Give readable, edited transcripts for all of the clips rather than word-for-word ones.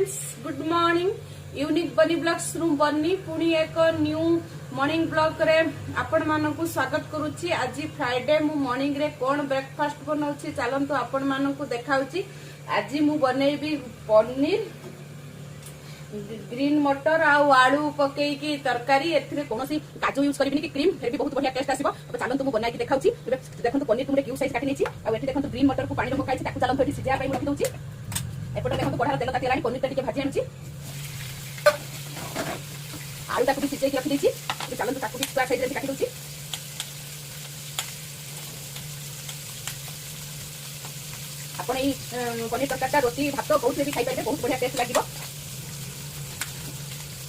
Friends, good morning. Unique बनी blogs रु बनी पुणी एक न्यू मॉर्निंग ब्लॉग रे आपण मानकु स्वागत करूची। आज फ्राइडे मु मॉर्निंग रे कोन ब्रेकफास्ट बनाउची चलंतु आपण मानकु देखाउची। आज मु बनेबी पनीर ग्रीन मटर आलू पकेकी तरकारी। एथिरे कोनोसी काजू यूज करबिनी कि क्रीम, फिर भी बहुत बढ़िया टेस्ट आसीबो। अब चलंतु मु बनाई कि देखाउची। देखंतु पनीर तुमरे क्यूब साइज काटी नेची। अब एथि देखंतु ग्रीन मटर को पानी रे पकाइची, ताकू चलंतु एथि सिझा पई रखि दउची। एपटे देखंतु कढ़ार तेल ताती लानी, पनीर टिके भाजी आनुची। आलू ताकू भी सिझाई रखि देची। चलंतु ताकू भी स्क्वायर साइज रे काटी दउची। आपण ई पनीर तरकारीटा रोटी भात बहुत भी खाई पाइबे, बहुत बढ़िया टेस्ट लागिबो।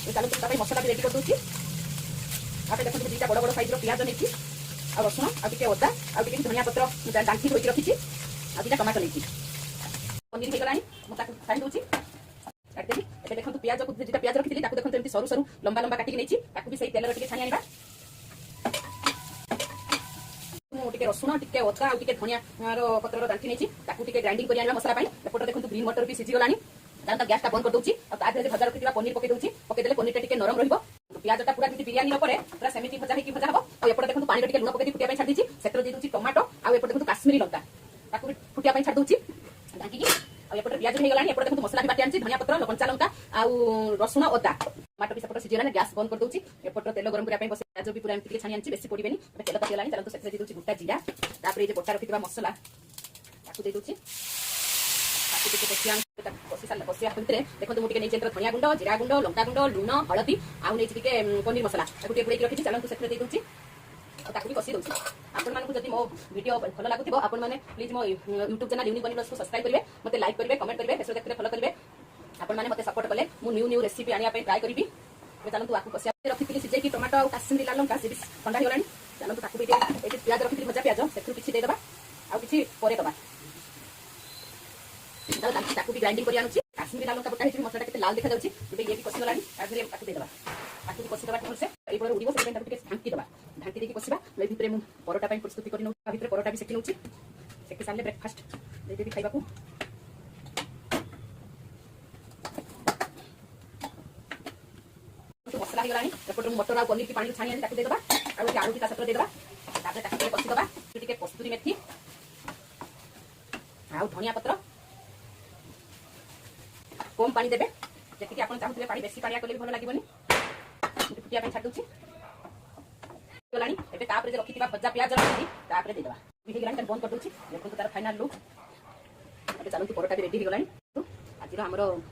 चलंतु तापई मसला भी रेडी कर दउची। आपे देखंतु दीटा बड़ बड़ साइज रो प्याज नेची, आ रसुण, आ टिके अदा, आ टिके धनिया पत्र डांठी होई रखिची, आ दीटा टमाटर नेची। पनीर हे गलानी मु ताकू काटी दउची। काटी देली। एबे देखंतु प्याज को दीटा प्याज रखितली, ताकू देखंतु एमती सरू सरू लंबा लंबा काटी नेची। ताकू भी सही तेल रे टिके छानी आनिबा। मु टिके रसुण, टिके अदा, आ टिके धनिया रो पत्र रो डांठी नेची, ताकू टिके ग्राइंडिंग करि आनिबा मसला पई। एपटे देखंतु ग्रीन मटर भी सिझी गलानी। जानता गैस टा बंद कर दउची। आ तादरे जे भजा रखितबा पनीर पके दउची। पके देले पनीर टा टिके नरम रहिबो। प्याजटा पूरा जति बिरयानी पड़े पूरा सेमिति भजा हेकी भजा हबो। आ एपटे देखंतु पानी टिके लुण पके फुटिया पई छाड़ दीची। सेटर दे दउची टमाटो, आ एपटे देखंतु काश्मीरी लंका, ताकू फुटिया पई छाड़ दउची ढाकी की। आ एपटे प्याज हे गलानी। एपटे देखंतु मसला भी बाटी आनची, धनिया पत्र, कंचा लंका, आ रसुण, अदा, टमाटो भी सेपटे सिझी गलानी। गैस बंद कर दउची। एपटे तेल गरम करिया पई बसे प्याज भी पूरा एमति छानी आनची, बेसी पड़िबेनी। तेल पके गलानी। चलंतु सेटर दे दउची गोटा जीरा, तापरे जे बोटा रखितबा मसला ताकू दे दउची। देखो मुझे नहीं धनिया गुंड, जीरा गुंड, लंका गुंड, लुण, हलदी, आउ नहीं पनीर मसला बुड़े रखी। चलते से दूसरी भी कषि दूसरी। आपण मानक जब मो वीडियो भल लगुव आपण मैंने प्लीज मो यूट्यूब चैनल यूनिक बनी ब्लॉग्स को सब्सक्राइब करेंगे, मत लाइक करेंगे, कमेंट करेंगे, फेसबुक देखते फॉलो करेंगे। आपण मैंने मत सपोर्ट कले मु न्यू न्यू रेसिपी आनिया ट्राए करी। चलते आपको कषिया रखी सीझे टमाटो और काश्मीरी लाल लंका से ठंडा हो गलानी। चलते प्याज रखी भजा प्याज से किसी देदेबा आ कि पर दबा। ताकू भी ग्राइंडिंग करि आनुची। काश्मीरी लाल लंका बटा हेची मसलाटा केते लाल देखा जाउची। एबे ये भी कषि गलानी। ताकरे ताकू दे दबा। ताकू भी कषि दबा ठीक से। एई पर उडीबो से ताकू के ढांकी दबा। ढांकी देकी कषिबा। ले भितरे मु परोटा पई प्रस्तुति करि नउ। भितरे परोटा भी सेकी नउची। सेकी साले ब्रेकफास्ट दे देबी खाइबाकू। तो मसला हे गलानी। एपटर मटर आ पनीर की पानी छानी आनी, ताकू दे दबा। आ आलू की तासत्र दे दबा। ताकरे ताकू कषि दबा। टिके कस्तूरी मेथी आ धनिया पत्र कम पानी देबे। जति कि आपण चाहुतबे पानी बेसी पानिया कले भी भलो लागिबनी। फुटिया पे छाड़ दूची गलानी। एबे तापरे जे रखितिबा भजा प्याज रखिति तापरे दे दबा। भी गलानी त बंद कर दूची। देखो तार फाइनल लुक। एबे चलंतु परोटा भी रेडी हो गलानी। आज हमरो